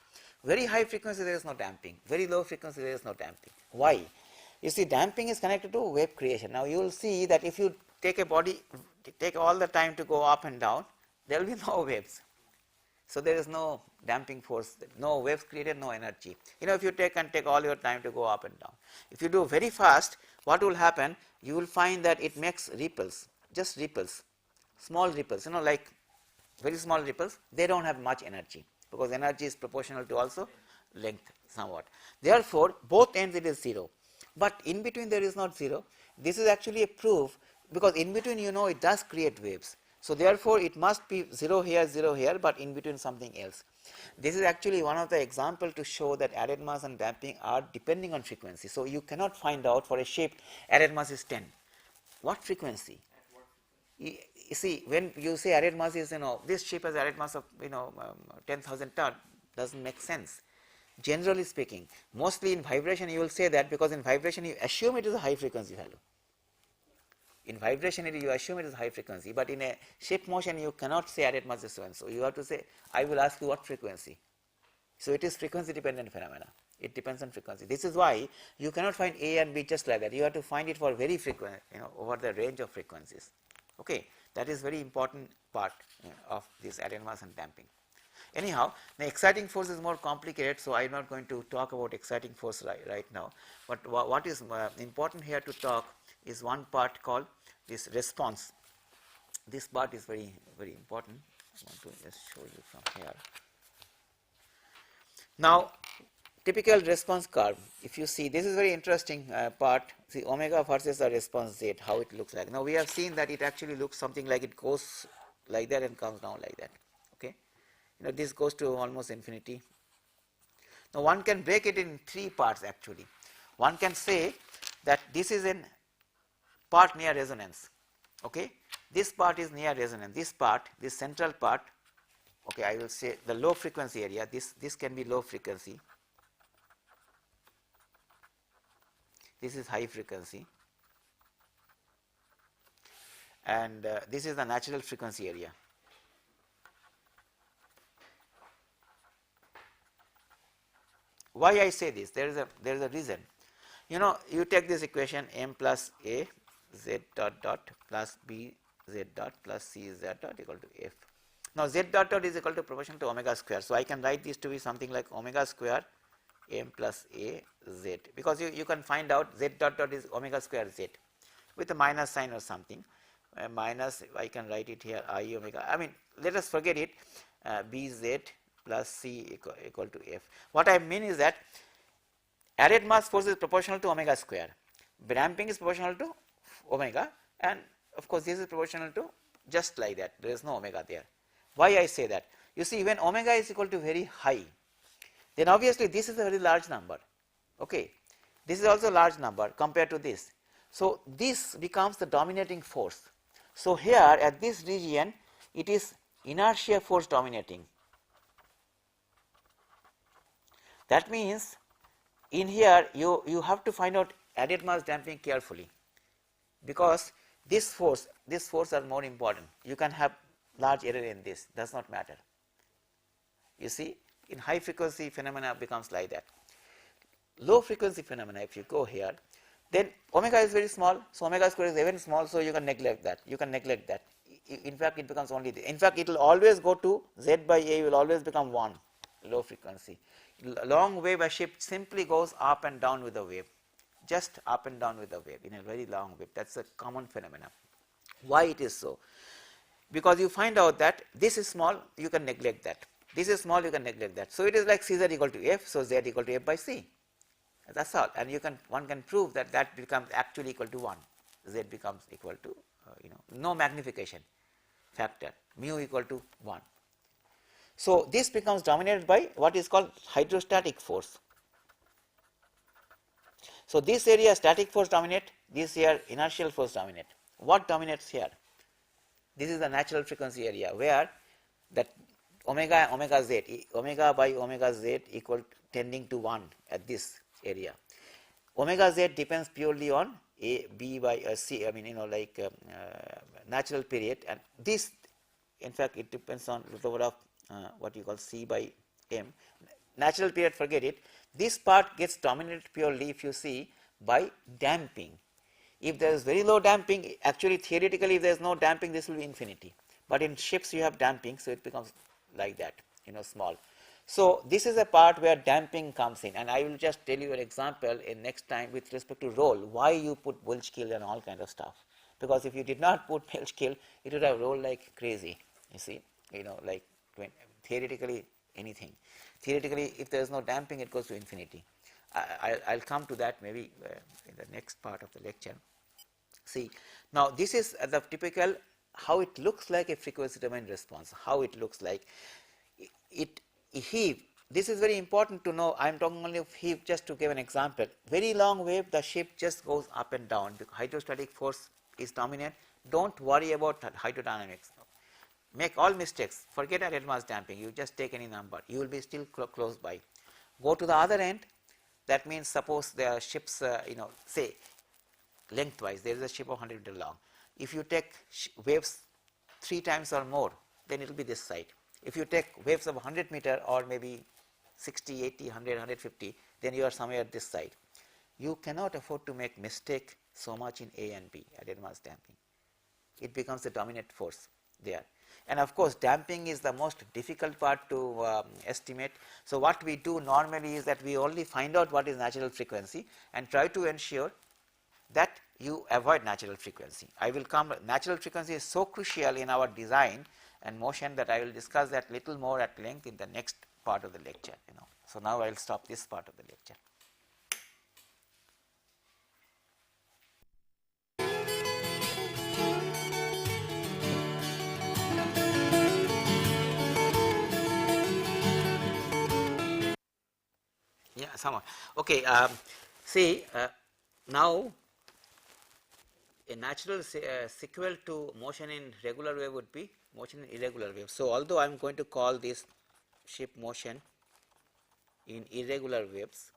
Speaker 1: Very high frequency there is no damping, very low frequency there is no damping. Why? You see, damping is connected to wave creation. Now you will see that if you take a body, take all the time to go up and down, there will be no waves. So there is no damping force, no waves created, no energy. You know, if you take all your time to go up and down. If you do very fast, what will happen? You will find that it makes ripples, just ripples, small ripples, you know, like very small ripples. They don't have much energy because energy is proportional to also length somewhat. Therefore, both ends it is 0. But in between there is not 0. This is actually a proof because in between, you know, it does create waves. So therefore, it must be 0 here, but in between something else. This is actually one of the examples to show that added mass and damping are depending on frequency. So you cannot find out for a shape added mass is 10. What frequency? You see, when you say added mass is, you know, this shape has added mass of, you know, 10,000 ton, doesn't make sense. Generally speaking, mostly in vibration you will say that because in vibration you assume it is a high frequency value. In vibration you assume it is high frequency, but in a shape motion you cannot say added mass is so and so. You have to say, I will ask you what frequency. So it is frequency dependent phenomena. It depends on frequency. This is why you cannot find A and B just like that. You have to find it for very frequent, you know, over the range of frequencies. Okay, that is very important part of this added mass and damping. Anyhow, the exciting force is more complicated, so I am not going to talk about exciting force right now. But what is important here to talk is one part called this response. This part is very important. I want to just show you from here. Now, typical response curve. If you see, this is very interesting part. See, omega versus the response z, how it looks like. Now we have seen that it actually looks something like it goes like that and comes down like that. Okay, you know, this goes to almost infinity. Now one can break it in 3 parts actually. One can say that this is in part near resonance. Okay, this part is near resonance. This part, this central part. Okay, I will say the low frequency area. This can be low frequency. This is high frequency, and this is the natural frequency area. why I say this? There is a reason. You know, you take this equation m plus a z dot dot plus b z dot plus c z dot equal to f. Now z dot dot is equal to proportional to omega square. So I can write this to be something like omega square m plus a z, because you can find out z dot dot is omega square z with a minus sign or something. Minus, I can write it here I omega. I mean, let us forget it. Bz plus c equal to f. What I mean is that added mass force is proportional to omega square. Damping is proportional to omega, and of course this is proportional to just like that. There is no omega there. Why I say that? You see, when omega is equal to very high, then obviously this is a very large number. Okay, this is also a large number compared to this. So this becomes the dominating force. So here at this region, it is inertia force dominating. That means in here you have to find out added mass damping carefully, because this force are more important. You can have large error in this, does not matter. You see, in high frequency phenomena becomes like that. Low frequency phenomena, if you go here, then omega is very small, so omega square is even small, so you can neglect that. In fact, it becomes only in fact, it will always go to z by a will always become 1, low frequency. Long wave, a ship simply goes up and down with the wave, just up and down with the wave in a very long wave. That's a common phenomenon. Why it is so? Because you find out that this is small, you can neglect that. This is small, you can neglect that. So it is like Cz equal to f, so z equal to f by c. That's all, and one can prove that becomes actually equal to 1. Z becomes equal to no magnification factor, mu equal to 1. So this becomes dominated by what is called hydrostatic force. So this area static force dominate, this here inertial force dominate. What dominates here? This is the natural frequency area where that omega by omega z equal tending to 1 at this area. Omega z depends purely on a b by c. I mean, natural period, and this, in fact, it depends on root over of what you call c by m. Natural period, forget it. This part gets dominated purely, if you see, by damping. If there is very low damping, actually theoretically if there is no damping, this will be infinity. But in ships you have damping, so it becomes like that, small. So this is a part where damping comes in, and I will just tell you an example in next time with respect to roll, why you put bilge keel and all kind of stuff. Because if you did not put bilge keel, it would have rolled like crazy, you see, like theoretically anything. Theoretically, if there is no damping, it goes to infinity. I'll come to that maybe in the next part of the lecture. See, now this is the typical how it looks like a frequency domain response, how it looks like. Heave, this is very important to know. I am talking only of heave just to give an example. Very long wave, the ship just goes up and down. The hydrostatic force is dominant. Don't worry about hydrodynamics. Make all mistakes. Forget added mass damping. You just take any number. You will be still close by. Go to the other end. That means suppose there are ships, say lengthwise, there is a ship of 100 meter long. If you take waves 3 times or more, then it will be this side. If you take waves of 100 meter or maybe 60, 80, 100, 150, then you are somewhere this side. You cannot afford to make mistake so much in A and B, added mass damping. It becomes the dominant force there. And of course, damping is the most difficult part to estimate. So what we do normally is that we only find out what is natural frequency and try to ensure that you avoid natural frequency. I will come, natural frequency is so crucial in our design and motion that I will discuss that little more at length in the next part of the lecture. So now I will stop this part of the lecture. Yeah, somewhat. Okay, see, now a natural sequel to motion in regular wave would be motion in irregular wave. So although I am going to call this ship motion in irregular waves,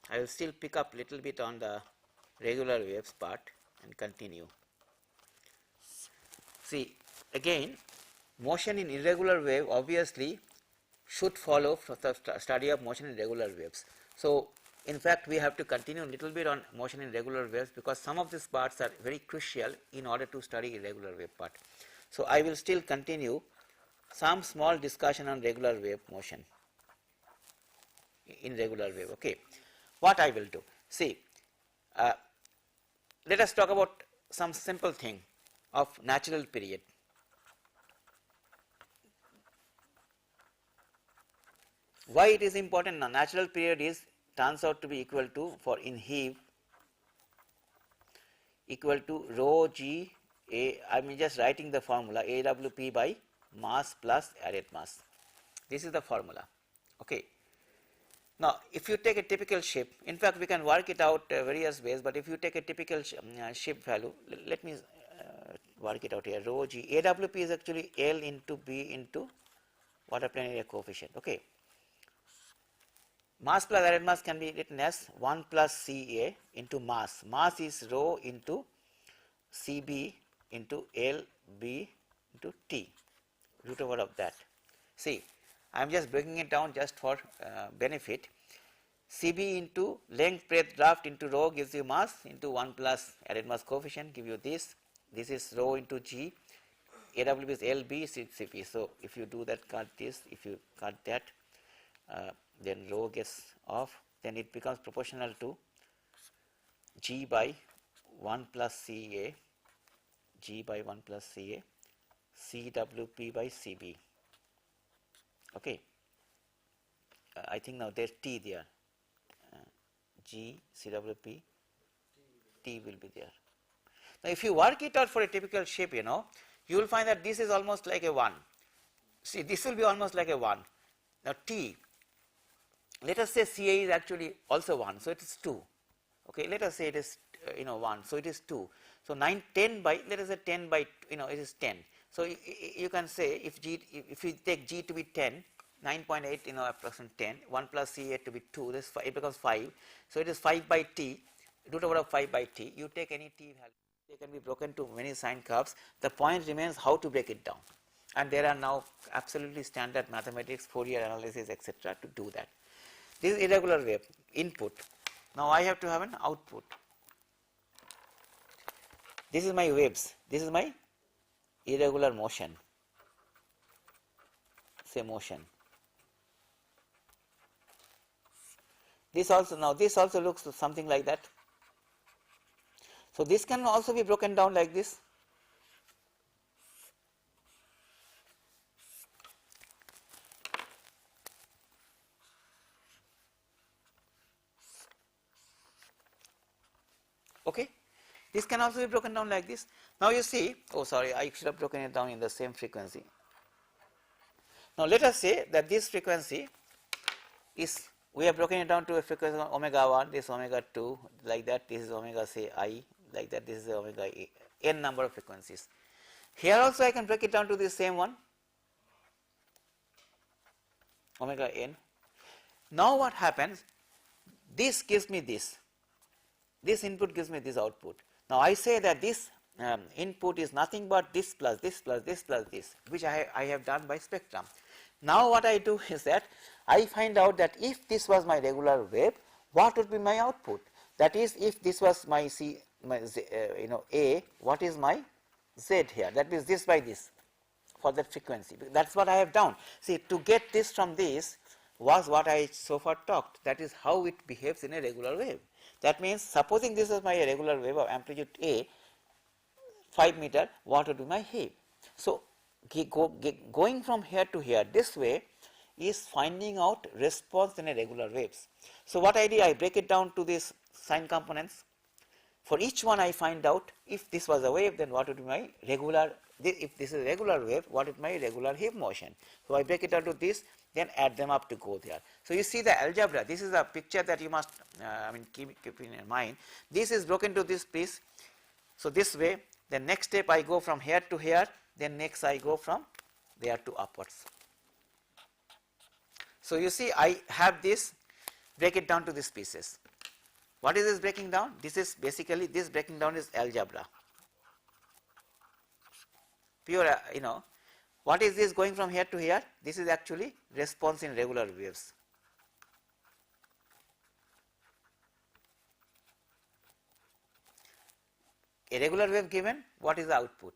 Speaker 1: I will still pick up little bit on the regular waves part and continue. See, again, motion in irregular wave obviously should follow from the study of motion in regular waves. So, in fact, we have to continue a little bit on motion in regular waves because some of these parts are very crucial in order to study irregular wave part. So, I will still continue some small discussion on regular wave motion in regular wave. Okay, what I will do? See, uh, let us talk about some simple thing of natural period. Why it is important now? Natural period is turns out to be equal to, for in heave, equal to rho g a. I am just writing the formula AWP by mass plus added mass. This is the formula. Okay. Now, if you take a typical ship, in fact, we can work it out various ways, but if you take a typical ship value, let me work it out here. Rho g AWP is actually L into B into water plane area coefficient. Okay. Mass plus added mass can be written as 1 plus Ca into mass. Mass is rho into Cb into Lb into T, root over of that. See, I am just breaking it down just for benefit. Cb into length, breadth, draft into rho gives you mass into 1 plus added mass coefficient give you this. This is rho into G. AWB is LB, Cp. So, if you do that, cut this, if you cut that, then rho gets off, then it becomes proportional to G by 1 plus Ca, G by 1 plus Ca, Cwp by Cb. Okay. I think now there's T there, G, Cwp, T will be there. Now, if you work it out for a typical shape, you will find that this is almost like a 1. See, this will be almost like a 1. Now, T, let us say Ca is actually also 1, so it is 2. Okay, let us say it is 1, so it is 2. So 9, 10 by, let us say 10 by, it is 10. So you can say if you take G to be 10, 9.8, approximately 10, 1 plus Ca to be 2, this it becomes 5. So it is 5 by T, root over of 5 by T. You take any T value, they can be broken to many sine curves. The point remains how to break it down. And there are now absolutely standard mathematics, Fourier analysis, etc. to do that. This is irregular wave input. Now I have to have an output. This is my waves. This is my irregular motion. Say motion. This also looks something like that. So this can also be broken down like this. Okay, this can also be broken down like this. Now you see, oh sorry, I should have broken it down in the same frequency. Now let us say that this frequency is, we have broken it down to a frequency of omega 1, this omega 2, like that, this is omega say I, like that, this is omega a, n number of frequencies. Here also I can break it down to the same one, omega n. Now what happens, this gives me this input gives me this output. Now I say that this input is nothing but this plus this plus this plus this, which I have done by spectrum. Now what I do is that I find out that if this was my regular wave, what would be my output? That is, if this was my C, my Z, A, what is my Z here? That means this by this for that frequency. That's what I have done. See, to get this from this was what I so far talked. That is how it behaves in a regular wave. That means, supposing this is my regular wave of amplitude A, 5 meter, what would be my heave? So, going from here to here this way is finding out response in a regular waves. So, what I did, I break it down to these sine components. For each one I find out if this was a wave, then what would be my regular, if this is a regular wave, what is my regular heave motion. So, I break it down to this, then add them up to go there. So, you see the algebra, this is a picture that you must keep in your mind. This is broken to this piece. So, this way, then next step I go from here to here, then next I go from there to upwards. So, you see I have this, break it down to these pieces. What is this breaking down? This is basically, this breaking down is algebra. Pure, what is this going from here to here? This is actually response in regular waves. irregular wave given, what is the output?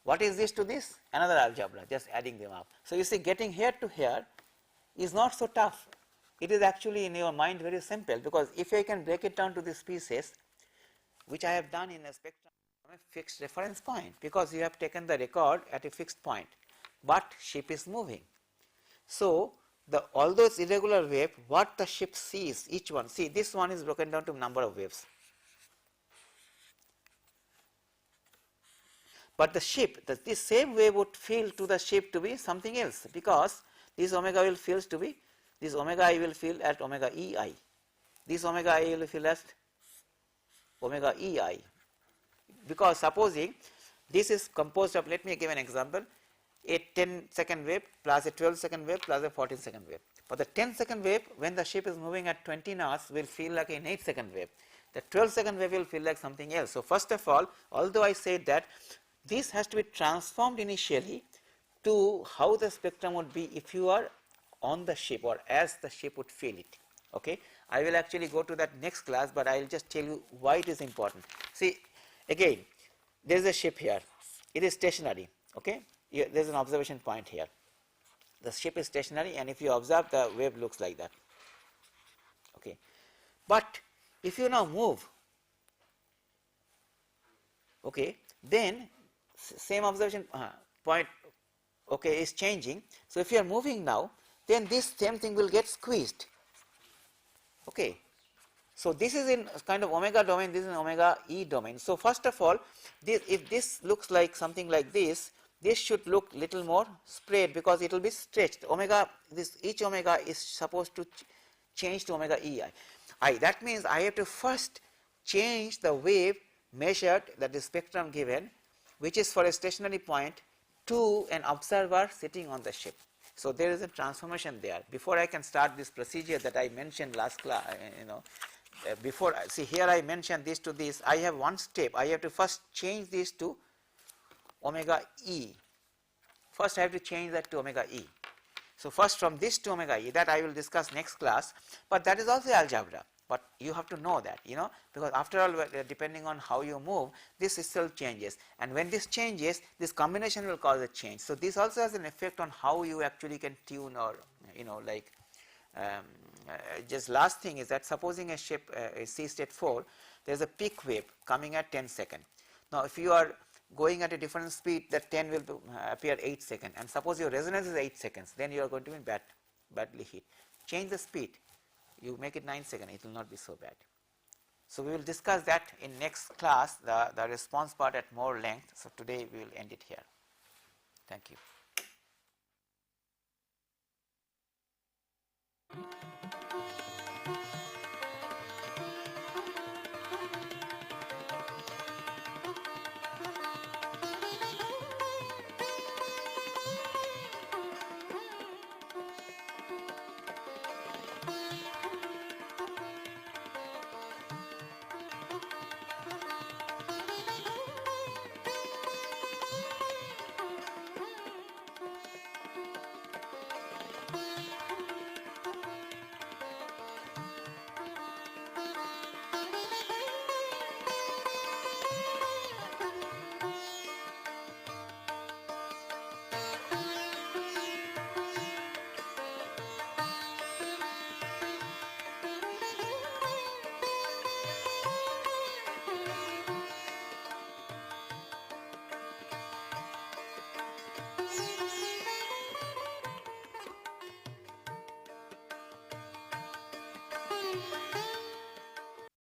Speaker 1: What is this to this? Another algebra, just adding them up. So you see, getting here to here is not so tough. It is actually in your mind very simple, because if I can break it down to these pieces, which I have done in a spectrum from a fixed reference point, because you have taken the record at a fixed point, but ship is moving. So all those irregular wave, what the ship sees, each one, see this one is broken down to number of waves. But the ship, this same wave would feel to the ship to be something else, because this omega will feels to be, this omega I will feel at omega ei. This omega I will feel as omega ei. Because supposing this is composed of, let me give an example, a 10-second wave plus a 12-second wave plus a 14-second wave. For the 10-second wave, when the ship is moving at 20 knots, will feel like an 8-second wave. The 12-second wave will feel like something else. So first of all, although I said that this has to be transformed initially to how the spectrum would be if you are on the ship, or as the ship would feel it. Okay, I will actually go to that next class, but I will just tell you why it is important. See, again, there is a ship here. It is stationary. Okay, there is an observation point here. The ship is stationary, and if you observe, the wave looks like that. Okay, but if you now move, okay, then same observation point, okay, is changing. So if you are moving now, then this same thing will get squeezed. Okay, so this is in kind of omega domain, this is in omega e domain. So first of all, if this looks like something like this should look little more spread, because it will be stretched. Omega, each omega is supposed to change to omega ei. That means I have to first change the wave measured, that is spectrum given, which is for a stationary point, to an observer sitting on the ship. So there is a transformation there. Before I can start this procedure that I mentioned last class, before, see here I mentioned this to this, I have one step. I have to first change this to omega e. First I have to change that to omega e. So first from this to omega e, that I will discuss next class, but that is also algebra. But you have to know that, because after all, depending on how you move, this itself changes, and when this changes, this combination will cause a change. So this also has an effect on how you actually can tune, or just last thing is that supposing a ship is sea state 4, there is a peak wave coming at 10 seconds. Now if you are going at a different speed, that 10 will appear 8 seconds, and suppose your resonance is 8 seconds, then you are going to be badly hit. Change the speed, you make it 9 seconds, it will not be so bad. So we will discuss that in next class, the response part at more length. So today we will end it here. Thank you.